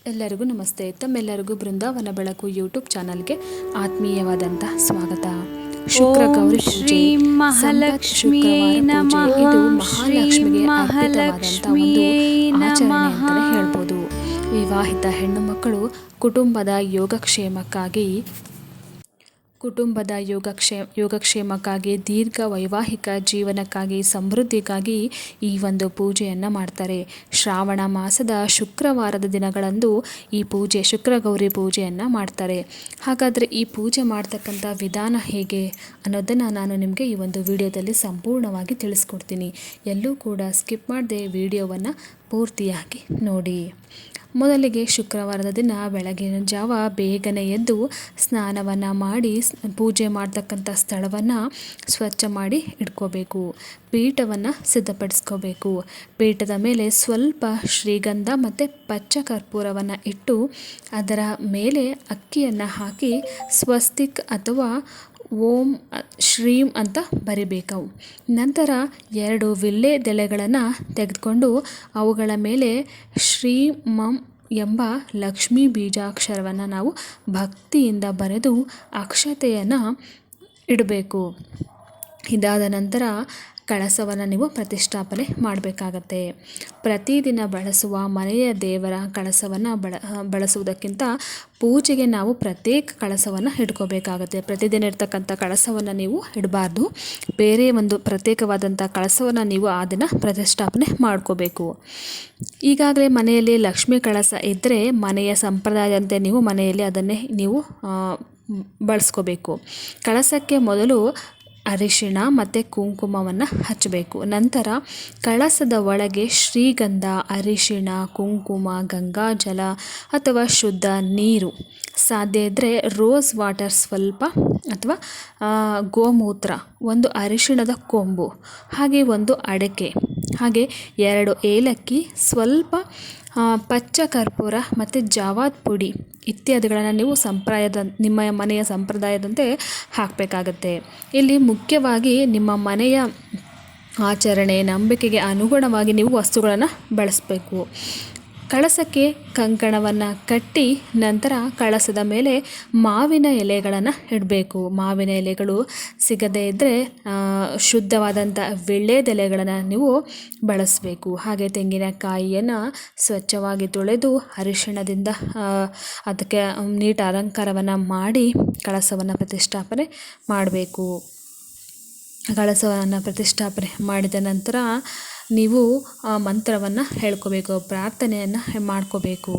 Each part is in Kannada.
ಎಲ್ಲರಿಗೂ ನಮಸ್ತೆ. ತಮ್ಮೆಲ್ಲರಿಗೂ ಬೃಂದಾವನ ಬೆಳಕು ಯೂಟ್ಯೂಬ್ ಚಾನಲ್ಗೆ ಆತ್ಮೀಯವಾದಂಥ ಸ್ವಾಗತ. ಶುಕ್ರ ಗೌರಿ ಪೂಜೆ, ಮಹಾಲಕ್ಷ್ಮಿಯೇ ನಮಃ. ಇದು ಮಹಾಲಕ್ಷ್ಮಿಗೆ ಅರ್ಪಿತವಾದಂಥ ಒಂದು ಆಚರಣೆ ಅಂತಲೇ ಹೇಳ್ಬೋದು. ವಿವಾಹಿತ ಹೆಣ್ಣು ಮಕ್ಕಳು ಕುಟುಂಬದ ಯೋಗಕ್ಷೇಮಕ್ಕಾಗಿ ದೀರ್ಘ ವೈವಾಹಿಕ ಜೀವನಕ್ಕಾಗಿ ಸಮೃದ್ಧಿಗಾಗಿ ಈ ಒಂದು ಪೂಜೆಯನ್ನು ಮಾಡ್ತಾರೆ. ಶ್ರಾವಣ ಮಾಸದ ಶುಕ್ರವಾರದ ದಿನಗಳಂದು ಈ ಪೂಜೆ ಶುಕ್ರ ಗೌರಿ ಪೂಜೆಯನ್ನು ಮಾಡ್ತಾರೆ. ಹಾಗಾದರೆ ಈ ಪೂಜೆ ಮಾಡ್ತಕ್ಕಂಥ ವಿಧಾನ ಹೇಗೆ ಅನ್ನೋದನ್ನು ನಾನು ನಿಮಗೆ ಈ ಒಂದು ವಿಡಿಯೋದಲ್ಲಿ ಸಂಪೂರ್ಣವಾಗಿ ತಿಳಿಸ್ಕೊಡ್ತೀನಿ. ಎಲ್ಲೂ ಕೂಡ ಸ್ಕಿಪ್ ಮಾಡದೆ ವಿಡಿಯೋವನ್ನು ಪೂರ್ತಿಯಾಗಿ ನೋಡಿ. ಮೊದಲಿಗೆ ಶುಕ್ರವಾರದ ದಿನ ಬೆಳಗಿನ ಜಾವ ಬೇಗನೆ ಎದ್ದು ಸ್ನಾನವನ್ನು ಮಾಡಿ ಪೂಜೆ ಮಾಡ್ತಕ್ಕಂಥ ಸ್ಥಳವನ್ನು ಸ್ವಚ್ಛ ಮಾಡಿ ಇಟ್ಕೋಬೇಕು. ಪೀಠವನ್ನು ಸಿದ್ಧಪಡಿಸ್ಕೋಬೇಕು. ಪೀಠದ ಮೇಲೆ ಸ್ವಲ್ಪ ಶ್ರೀಗಂಧ ಮತ್ತು ಪಚ್ಚ ಕರ್ಪೂರವನ್ನು ಇಟ್ಟು ಅದರ ಮೇಲೆ ಅಕ್ಕಿಯನ್ನು ಹಾಕಿ ಸ್ವಸ್ತಿಕ್ ಅಥವಾ ಓಂ ಶ್ರೀಂ ಅಂತ ಬರಿಬೇಕು. ನಂತರ 2 ವಿಳ್ಯೆದೆಲೆಗಳನ್ನು ತೆಗೆದುಕೊಂಡು ಅವುಗಳ ಮೇಲೆ ಶ್ರೀಮಂ ಎಂಬ ಲಕ್ಷ್ಮೀ ಬೀಜಾಕ್ಷರವನ್ನು ನಾವು ಭಕ್ತಿಯಿಂದ ಬರೆದು ಅಕ್ಷತೆಯನ್ನು ಇಡಬೇಕು. ಇದಾದ ನಂತರ ಕಳಸವನ್ನು ನೀವು ಪ್ರತಿಷ್ಠಾಪನೆ ಮಾಡಬೇಕಾಗತ್ತೆ. ಪ್ರತಿದಿನ ಬಳಸುವ ಮನೆಯ ದೇವರ ಕಳಸವನ್ನು ಬಳಸುವುದಕ್ಕಿಂತ ಪೂಜೆಗೆ ನಾವು ಪ್ರತ್ಯೇಕ ಕಳಸವನ್ನು ಇಟ್ಕೋಬೇಕಾಗತ್ತೆ. ಪ್ರತಿದಿನ ಇರ್ತಕ್ಕಂಥ ಕಳಸವನ್ನು ನೀವು ಇಡಬಾರ್ದು. ಬೇರೆ ಒಂದು ಪ್ರತ್ಯೇಕವಾದಂಥ ಕಳಸವನ್ನು ನೀವು ಆ ದಿನ ಪ್ರತಿಷ್ಠಾಪನೆ ಮಾಡ್ಕೋಬೇಕು. ಈಗಾಗಲೇ ಮನೆಯಲ್ಲಿ ಲಕ್ಷ್ಮೀ ಕಳಸ ಇದ್ದರೆ ಮನೆಯ ಸಂಪ್ರದಾಯದಂತೆ ನೀವು ಮನೆಯಲ್ಲಿ ಅದನ್ನೇ ನೀವು ಬಳಸ್ಕೋಬೇಕು. ಕಳಸಕ್ಕೆ ಮೊದಲು ಅರಿಶಿಣ ಮತ್ತು ಕುಂಕುಮವನ್ನು ಹಚ್ಚಬೇಕು. ನಂತರ ಕಳಸದ ಒಳಗೆ ಶ್ರೀಗಂಧ, ಅರಿಶಿಣ, ಕುಂಕುಮ, ಗಂಗಾಜಲ ಅಥವಾ ಶುದ್ಧ ನೀರು, ಸಾಧ್ಯ ಇದ್ದರೆ ರೋಸ್ ವಾಟರ್ ಸ್ವಲ್ಪ ಅಥವಾ ಗೋಮೂತ್ರ, 1 ಅರಿಶಿಣದ ಕೊಂಬು, ಹಾಗೆ 1 ಅಡಿಕೆ, ಹಾಗೆ 2 ಏಲಕ್ಕಿ, ಸ್ವಲ್ಪ ಪಚ್ಚ ಕರ್ಪೂರ ಮತ್ತು ಜಾವಾದ್ ಪುಡಿ ಇತ್ಯಾದಿಗಳನ್ನು ನೀವು ನಿಮ್ಮ ಮನೆಯ ಸಂಪ್ರದಾಯದಂತೆ ಹಾಕಬೇಕಾಗತ್ತೆ. ಇಲ್ಲಿ ಮುಖ್ಯವಾಗಿ ನಿಮ್ಮ ಮನೆಯ ಆಚರಣೆ ನಂಬಿಕೆಗೆ ಅನುಗುಣವಾಗಿ ನೀವು ವಸ್ತುಗಳನ್ನು ಬಳಸಬೇಕು. ಕಳಸಕ್ಕೆ ಕಂಕಣವನ್ನು ಕಟ್ಟಿ ನಂತರ ಕಳಸದ ಮೇಲೆ ಮಾವಿನ ಎಲೆಗಳನ್ನು ಇಡಬೇಕು. ಮಾವಿನ ಎಲೆಗಳು ಸಿಗದೇ ಇದ್ದರೆ ಶುದ್ಧವಾದಂಥ ವಿಳ್ಯೆದೆಲೆಗಳನ್ನು ನೀವು ಬಳಸಬೇಕು. ಹಾಗೆ ತೆಂಗಿನಕಾಯಿಯನ್ನು ಸ್ವಚ್ಛವಾಗಿ ತೊಳೆದು ಅರಿಶಿಣದಿಂದ ಅದಕ್ಕೆ ನೀಟ್ ಅಲಂಕಾರವನ್ನು ಮಾಡಿ ಕಳಸವನ್ನು ಪ್ರತಿಷ್ಠಾಪನೆ ಮಾಡಬೇಕು. ಕಳಸವನ್ನು ಪ್ರತಿಷ್ಠಾಪನೆ ಮಾಡಿದ ನಂತರ ನೀವು ಮಂತ್ರವನ್ನು ಹೇಳ್ಕೋಬೇಕು, ಪ್ರಾರ್ಥನೆಯನ್ನು ಮಾಡ್ಕೋಬೇಕು.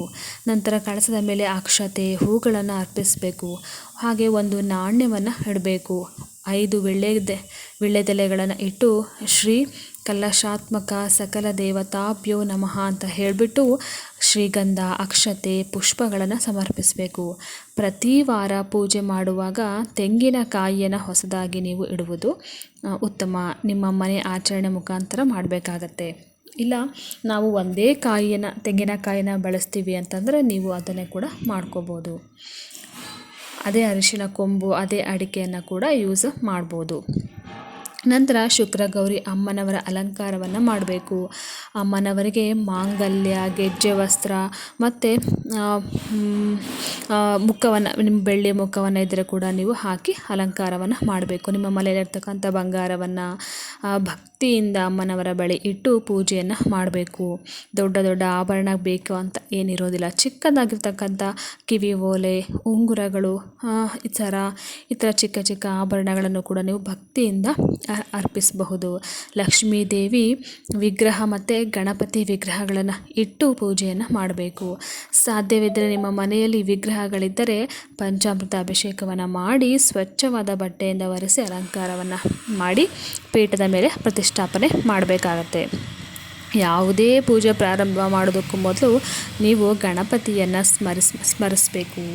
ನಂತರ ಕಳಸದ ಮೇಲೆ ಅಕ್ಷತೆ, ಹೂಗಳನ್ನು ಅರ್ಪಿಸಬೇಕು. ಹಾಗೆ 1 ನಾಣ್ಯವನ್ನು ಇಡಬೇಕು. 5 ವಿಳ್ಯೆದೆಲೆಗಳನ್ನು ಇಟ್ಟು ಶ್ರೀ ಕಲಶಾತ್ಮಕ ಸಕಲ ದೇವತಾಭ್ಯೋ ನಮಃ ಅಂತ ಹೇಳಿಬಿಟ್ಟು ಶ್ರೀಗಂಧ, ಅಕ್ಷತೆ, ಪುಷ್ಪಗಳನ್ನು ಸಮರ್ಪಿಸಬೇಕು. ಪ್ರತಿ ವಾರ ಪೂಜೆ ಮಾಡುವಾಗ ತೆಂಗಿನಕಾಯಿಯನ್ನು ಹೊಸದಾಗಿ ನೀವು ಇಡುವುದು ಉತ್ತಮ. ನಿಮ್ಮ ಮನೆ ಆಚರಣೆ ಮುಖಾಂತರ ಮಾಡಬೇಕಾಗತ್ತೆ. ಇಲ್ಲ ನಾವು ಒಂದೇ ತೆಂಗಿನಕಾಯಿನ ಬಳಸ್ತೀವಿ ಅಂತಂದರೆ ನೀವು ಅದನ್ನೇ ಕೂಡ ಮಾಡ್ಕೋಬೋದು. ಅದೇ ಅರಿಶಿಣ ಕೊಂಬು, ಅದೇ ಅಡಿಕೆಯನ್ನು ಕೂಡ ಯೂಸ್ ಮಾಡ್ಬೋದು. ನಂತರ ಶುಕ್ರ ಗೌರಿ ಅಮ್ಮನವರ ಅಲಂಕಾರವನ್ನು ಮಾಡಬೇಕು. ಅಮ್ಮನವರಿಗೆ ಮಾಂಗಲ್ಯ, ಗೆಜ್ಜೆ ವಸ್ತ್ರ ಮತ್ತು ಮುಖವನ್ನು, ನಿಮ್ಮ ಬೆಳ್ಳಿ ಮುಖವನ್ನು ಇದ್ದರೆ ಕೂಡ ನೀವು ಹಾಕಿ ಅಲಂಕಾರವನ್ನು ಮಾಡಬೇಕು. ನಿಮ್ಮ ಮನೆಯಲ್ಲಿರ್ತಕ್ಕಂಥ ಬಂಗಾರವನ್ನು ಭಕ್ತಿಯಿಂದ ಅಮ್ಮನವರ ಬಳಿ ಇಟ್ಟು ಪೂಜೆಯನ್ನು ಮಾಡಬೇಕು. ದೊಡ್ಡ ದೊಡ್ಡ ಆಭರಣ ಬೇಕು ಅಂತ ಏನಿರೋದಿಲ್ಲ. ಚಿಕ್ಕದಾಗಿರ್ತಕ್ಕಂಥ ಕಿವಿ ಓಲೆ, ಉಂಗುರಗಳು, ಈ ಥರ ಚಿಕ್ಕ ಚಿಕ್ಕ ಆಭರಣಗಳನ್ನು ಕೂಡ ನೀವು ಭಕ್ತಿಯಿಂದ ಅರ್ಪಿಸಬಹುದು. ಲಕ್ಷ್ಮೀ ದೇವಿ ವಿಗ್ರಹ ಮತ್ತು ಗಣಪತಿ ವಿಗ್ರಹಗಳನ್ನು ಇಟ್ಟು ಪೂಜೆಯನ್ನು ಮಾಡಬೇಕು. ಸಾಧ್ಯವಿದ್ದರೆ ನಿಮ್ಮ ಮನೆಯಲ್ಲಿ ವಿಗ್ರಹಗಳಿದ್ದರೆ ಪಂಚಾಮೃತ ಅಭಿಷೇಕವನ್ನು ಮಾಡಿ ಸ್ವಚ್ಛವಾದ ಬಟ್ಟೆಯಿಂದ ಒರೆಸಿ ಅಲಂಕಾರವನ್ನು ಮಾಡಿ ಪೀಠದ ಮೇಲೆ ಪ್ರತಿಷ್ಠಾಪನೆ ಮಾಡಬೇಕಾಗತ್ತೆ. ಯಾವುದೇ ಪೂಜೆ ಪ್ರಾರಂಭ ಮಾಡೋದಕ್ಕೂ ಮೊದಲು ನೀವು ಗಣಪತಿಯನ್ನು ಸ್ಮರಿಸಬೇಕು.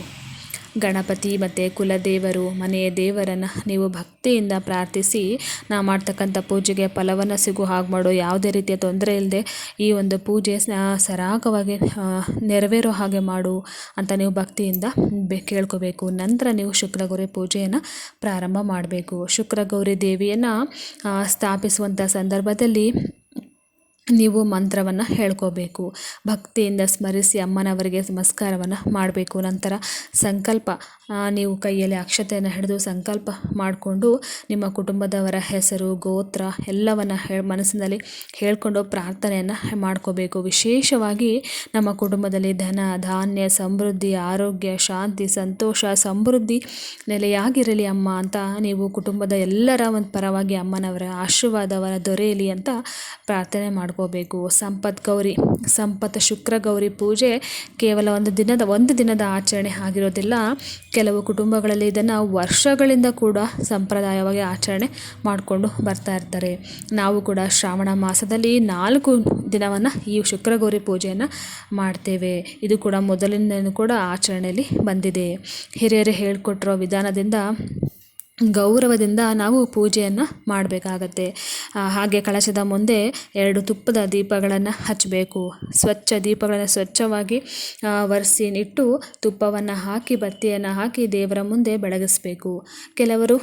ಗಣಪತಿ ಮತ್ತು ಕುಲದೇವರು, ಮನೆಯ ದೇವರನ್ನು ನೀವು ಭಕ್ತಿಯಿಂದ ಪ್ರಾರ್ಥಿಸಿ ನಾವು ಮಾಡ್ತಕ್ಕಂಥ ಪೂಜೆಗೆ ಫಲವನ್ನು ಸಿಗೋ ಹಾಗೆ ಮಾಡೋ, ಯಾವುದೇ ರೀತಿಯ ತೊಂದರೆ ಇಲ್ಲದೆ ಈ ಒಂದು ಪೂಜೆ ಸರಾಗವಾಗಿ ನೆರವೇರೋ ಹಾಗೆ ಮಾಡು ಅಂತ ನೀವು ಭಕ್ತಿಯಿಂದ ಕೇಳ್ಕೋಬೇಕು. ನಂತರ ನೀವು ಶುಕ್ರಗೌರಿ ಪೂಜೆಯನ್ನು ಪ್ರಾರಂಭ ಮಾಡಬೇಕು. ಶುಕ್ರಗೌರಿ ದೇವಿಯನ್ನು ಸ್ಥಾಪಿಸುವಂಥ ಸಂದರ್ಭದಲ್ಲಿ ನೀವು ಮಂತ್ರವನ್ನು ಹೇಳ್ಕೋಬೇಕು. ಭಕ್ತಿಯಿಂದ ಸ್ಮರಿಸಿ ಅಮ್ಮನವರಿಗೆ ನಮಸ್ಕಾರವನ್ನು ಮಾಡಬೇಕು. ನಂತರ ಸಂಕಲ್ಪ, ನೀವು ಕೈಯಲ್ಲಿ ಅಕ್ಷತೆಯನ್ನು ಹಿಡಿದು ಸಂಕಲ್ಪ ಮಾಡಿಕೊಂಡು ನಿಮ್ಮ ಕುಟುಂಬದವರ ಹೆಸರು, ಗೋತ್ರ ಎಲ್ಲವನ್ನು ಮನಸ್ಸಿನಲ್ಲಿ ಹೇಳ್ಕೊಂಡು ಪ್ರಾರ್ಥನೆಯನ್ನು ಮಾಡ್ಕೋಬೇಕು. ವಿಶೇಷವಾಗಿ ನಮ್ಮ ಕುಟುಂಬದಲ್ಲಿ ಧನ, ಧಾನ್ಯ, ಸಮೃದ್ಧಿ, ಆರೋಗ್ಯ, ಶಾಂತಿ, ಸಂತೋಷ, ಸಮೃದ್ಧಿ ನೆಲೆಯಾಗಿರಲಿ ಅಮ್ಮ ಅಂತ ನೀವು ಕುಟುಂಬದ ಎಲ್ಲರ ಒಂದು ಪರವಾಗಿ ಅಮ್ಮನವರ ಆಶೀರ್ವಾದವರ ದೊರೆಯಲಿ ಅಂತ ಪ್ರಾರ್ಥನೆ ಮಾಡ್ಕೋಬೇಕು. ಸಂಪತ್ ಶುಕ್ರ ಗೌರಿ ಪೂಜೆ ಕೇವಲ ಒಂದು ದಿನದ ಆಚರಣೆ ಆಗಿರೋದಿಲ್ಲ. ಕೆಲವು ಕುಟುಂಬಗಳಲ್ಲಿ ಇದನ್ನು ವರ್ಷಗಳಿಂದ ಕೂಡ ಸಂಪ್ರದಾಯವಾಗಿ ಆಚರಣೆ ಮಾಡಿಕೊಂಡು ಬರ್ತಾ ಇರ್ತಾರೆ. ನಾವು ಕೂಡ ಶ್ರಾವಣ ಮಾಸದಲ್ಲಿ 4 ದಿನವನ್ನು ಈ ಶುಕ್ರ ಗೌರಿ ಪೂಜೆಯನ್ನು ಮಾಡ್ತೇವೆ. ಇದು ಕೂಡ ಮೊದಲಿನಿಂದ ಕೂಡ ಆಚರಣೆಯಲ್ಲಿ ಬಂದಿದೆ. ಹಿರಿಯರು ಹೇಳಿಕೊಟ್ಟಿರೋ ವಿಧಾನದಿಂದ ಗೌರವದಿಂದ ನಾವು ಪೂಜೆಯನ್ನು ಮಾಡಬೇಕಾಗತ್ತೆ. ಹಾಗೆ ಕಳಶದ ಮುಂದೆ 2 ತುಪ್ಪದ ದೀಪಗಳನ್ನು ಹಚ್ಚಬೇಕು. ದೀಪಗಳನ್ನು ಸ್ವಚ್ಛವಾಗಿ ಒರೆಸಿ ಇಟ್ಟು ತುಪ್ಪವನ್ನು ಹಾಕಿ ಬತ್ತಿಯನ್ನು ಹಾಕಿ ದೇವರ ಮುಂದೆ ಬೆಳಗಿಸ್ಬೇಕು. ಕೆಲವರು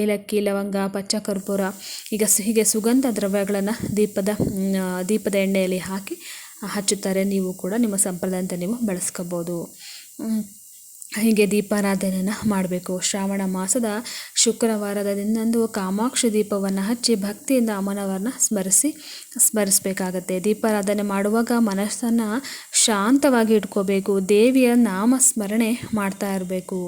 ಏಲಕ್ಕಿ, ಲವಂಗ, ಪಚ್ಚ ಕರ್ಪೂರ ಹೀಗೆ ಸುಗಂಧ ದ್ರವ್ಯಗಳನ್ನು ದೀಪದ ಎಣ್ಣೆಯಲ್ಲಿ ಹಾಕಿ ಹಚ್ಚುತ್ತಾರೆ. ನೀವು ಕೂಡ ನಿಮ್ಮ ಸಂಪ್ರದಾಯದಂತೆ ನೀವು ಬಳಸ್ಕೋಬೋದು. ಹೀಗೆ ದೀಪಾರಾಧನೆಯನ್ನು ಮಾಡಬೇಕು. ಶ್ರಾವಣ ಮಾಸದ ಶುಕ್ರವಾರದ ದಿನದಂದು ಕಾಮಾಕ್ಷಿ ದೀಪವನ್ನು ಹಚ್ಚಿ ಭಕ್ತಿಯಿಂದ ಅಮ್ಮನವರನ್ನ ಸ್ಮರಿಸಬೇಕಾಗತ್ತೆ. ದೀಪಾರಾಧನೆ ಮಾಡುವಾಗ ಮನಸ್ಸನ್ನು ಶಾಂತವಾಗಿ ಇಟ್ಕೋಬೇಕು. ದೇವಿಯ ನಾಮ ಸ್ಮರಣೆ ಮಾಡ್ತಾ ಇರಬೇಕು.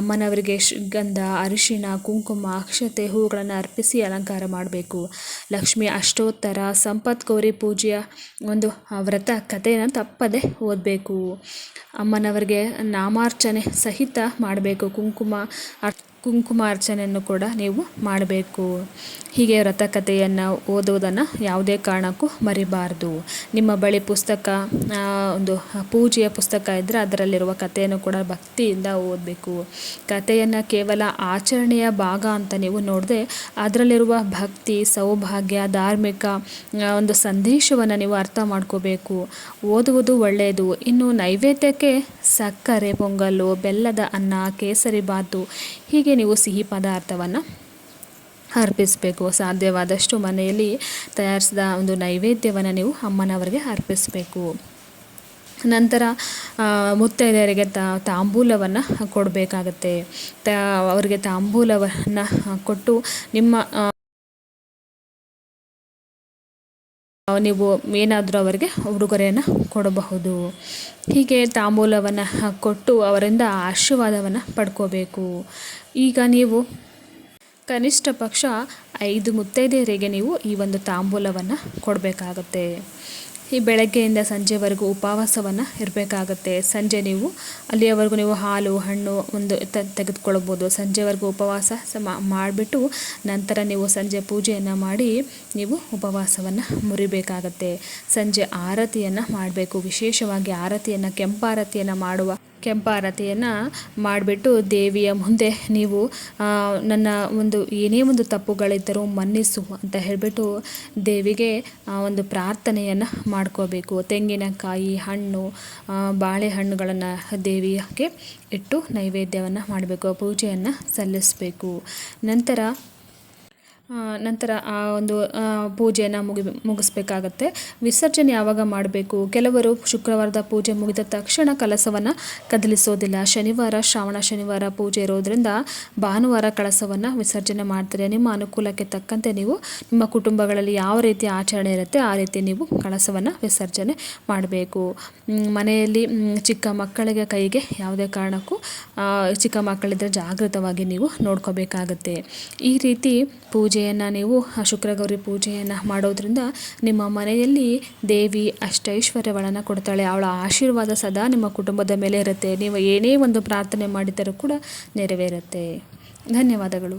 ಅಮ್ಮನವರಿಗೆ ಗಂಧ, ಅರಿಶಿಣ, ಕುಂಕುಮ, ಅಕ್ಷತೆ, ಹೂಗಳನ್ನು ಅರ್ಪಿಸಿ ಅಲಂಕಾರ ಮಾಡಬೇಕು. ಲಕ್ಷ್ಮಿ ಅಷ್ಟೋತ್ತರ, ಸಂಪತ್ ಗೌರಿ ಪೂಜೆಯ ಒಂದು ವ್ರತ ಕಥೆಯನ್ನು ತಪ್ಪದೆ ಓದಬೇಕು. ಅಮ್ಮನವರಿಗೆ ನಾಮಾರ್ಚನೆ ಸಹಿತ ಮಾಡಬೇಕು. ಕುಂಕುಮಾರ್ಚನೆಯನ್ನು ಕೂಡ ನೀವು ಮಾಡಬೇಕು. ಹೀಗೆ ವ್ರತಕಥೆಯನ್ನು ಓದುವುದನ್ನು ಯಾವುದೇ ಕಾರಣಕ್ಕೂ ಮರಿಬಾರ್ದು. ನಿಮ್ಮ ಬಳಿ ಪುಸ್ತಕ, ಒಂದು ಪೂಜೆಯ ಪುಸ್ತಕ ಇದ್ದರೆ ಅದರಲ್ಲಿರುವ ಕಥೆಯನ್ನು ಕೂಡ ಭಕ್ತಿಯಿಂದ ಓದಬೇಕು. ಕಥೆಯನ್ನು ಕೇವಲ ಆಚರಣೆಯ ಭಾಗ ಅಂತ ನೀವು ನೋಡದೆ ಅದರಲ್ಲಿರುವ ಭಕ್ತಿ, ಸೌಭಾಗ್ಯ, ಧಾರ್ಮಿಕ ಒಂದು ಸಂದೇಶವನ್ನು ನೀವು ಅರ್ಥ ಮಾಡ್ಕೋಬೇಕು. ಓದುವುದು ಒಳ್ಳೆಯದು. ಇನ್ನು ನೈವೇದ್ಯಕ್ಕೆ ಸಕ್ಕರೆ ಪೊಂಗಲ್ಲು, ಬೆಲ್ಲದ ಅನ್ನ, ಕೇಸರಿ ಬಾತು ಹೀಗೆ ನೀವು ಸಿಹಿ ಪದಾರ್ಥವನ್ನು ಅರ್ಪಿಸಬೇಕು. ಸಾಧ್ಯವಾದಷ್ಟು ಮನೆಯಲ್ಲಿ ತಯಾರಿಸಿದ ಒಂದು ನೈವೇದ್ಯವನ್ನು ನೀವು ಅಮ್ಮನವರಿಗೆ ಅರ್ಪಿಸಬೇಕು. ನಂತರ ಮುತ್ತೈದೆಯರಿಗೆ ತಾಂಬೂಲವನ್ನು ಕೊಡಬೇಕಾಗತ್ತೆ. ಅವರಿಗೆ ತಾಂಬೂಲವನ್ನು ಕೊಟ್ಟು ನೀವು ಏನಾದರೂ ಅವರಿಗೆ ಉಡುಗೊರೆಯನ್ನು ಕೊಡಬಹುದು. ಹೀಗೆ ತಾಂಬೂಲವನ್ನು ಕೊಟ್ಟು ಅವರಿಂದ ಆಶೀರ್ವಾದವನ್ನು ಪಡ್ಕೋಬೇಕು. ಈಗ ನೀವು ಕನಿಷ್ಠ ಪಕ್ಷ 5 ಮುತ್ತೈದೆಯರಿಗೆ ನೀವು ಈ ಒಂದು ತಾಂಬೂಲವನ್ನು ಕೊಡಬೇಕಾಗತ್ತೆ. ಈ ಬೆಳಗ್ಗೆಯಿಂದ ಸಂಜೆವರೆಗೂ ಉಪವಾಸವನ್ನು ಇರಬೇಕಾಗತ್ತೆ. ಸಂಜೆ ನೀವು ಅಲ್ಲಿಯವರೆಗೂ ನೀವು ಹಾಲು, ಹಣ್ಣು ಒಂದು ತೆಗೆದುಕೊಳ್ಬೋದು. ಸಂಜೆವರೆಗೂ ಉಪವಾಸ ಮಾಡಿಬಿಟ್ಟು ನಂತರ ನೀವು ಸಂಜೆ ಪೂಜೆಯನ್ನು ಮಾಡಿ ನೀವು ಉಪವಾಸವನ್ನು ಮುರಿಬೇಕಾಗತ್ತೆ. ಸಂಜೆ ಆರತಿಯನ್ನು ಮಾಡಬೇಕು. ವಿಶೇಷವಾಗಿ ಕೆಂಪಾರತಿಯನ್ನು ಮಾಡಿಬಿಟ್ಟು ದೇವಿಯ ಮುಂದೆ ನೀವು ನನ್ನ ಒಂದು ಏನೇ ಒಂದು ತಪ್ಪುಗಳಿದ್ದರೂ ಮನ್ನಿಸು ಅಂತ ಹೇಳಿಬಿಟ್ಟು ದೇವಿಗೆ ಒಂದು ಪ್ರಾರ್ಥನೆಯನ್ನು ಮಾಡ್ಕೋಬೇಕು. ತೆಂಗಿನಕಾಯಿ, ಹಣ್ಣು, ಬಾಳೆಹಣ್ಣುಗಳನ್ನು ದೇವಿಗೆ ಇಟ್ಟು ನೈವೇದ್ಯವನ್ನು ಮಾಡಬೇಕು. ಪೂಜೆಯನ್ನು ಸಲ್ಲಿಸಬೇಕು. ನಂತರ ಆ ಒಂದು ಪೂಜೆಯನ್ನು ಮುಗಿಸ್ಬೇಕಾಗತ್ತೆ. ವಿಸರ್ಜನೆ ಯಾವಾಗ ಮಾಡಬೇಕು? ಕೆಲವರು ಶುಕ್ರವಾರದ ಪೂಜೆ ಮುಗಿದ ತಕ್ಷಣ ಕಲಸವನ್ನು ಕದಲಿಸೋದಿಲ್ಲ. ಶ್ರಾವಣ ಶನಿವಾರ ಪೂಜೆ ಇರೋದ್ರಿಂದ ಭಾನುವಾರ ಕಳಸವನ್ನು ವಿಸರ್ಜನೆ ಮಾಡ್ತಾರೆ. ನಿಮ್ಮ ಅನುಕೂಲಕ್ಕೆ ತಕ್ಕಂತೆ ನೀವು ನಿಮ್ಮ ಕುಟುಂಬಗಳಲ್ಲಿ ಯಾವ ರೀತಿ ಆಚರಣೆ ಇರುತ್ತೆ ಆ ರೀತಿ ನೀವು ಕಳಸವನ್ನು ವಿಸರ್ಜನೆ ಮಾಡಬೇಕು. ಮನೆಯಲ್ಲಿ ಚಿಕ್ಕ ಮಕ್ಕಳಿಗೆ ಕೈಗೆ ಯಾವುದೇ ಕಾರಣಕ್ಕೂ ಚಿಕ್ಕ ಮಕ್ಕಳಿದ್ದರೆ ಜಾಗೃತವಾಗಿ ನೀವು ನೋಡ್ಕೋಬೇಕಾಗತ್ತೆ. ಈ ರೀತಿ ಪೂಜೆಯನ್ನು ನೀವು ಶುಕ್ರಗೌರಿ ಪೂಜೆಯನ್ನು ಮಾಡೋದ್ರಿಂದ ನಿಮ್ಮ ಮನೆಯಲ್ಲಿ ದೇವಿ ಅಷ್ಟೈಶ್ವರ್ಯಗಳನ್ನು ಕೊಡ್ತಾಳೆ. ಅವಳ ಆಶೀರ್ವಾದ ಸದಾ ನಿಮ್ಮ ಕುಟುಂಬದ ಮೇಲೆ ಇರುತ್ತೆ. ನೀವು ಏನೇ ಒಂದು ಪ್ರಾರ್ಥನೆ ಮಾಡಿದರೂ ಕೂಡ ನೆರವೇರುತ್ತೆ. ಧನ್ಯವಾದಗಳು.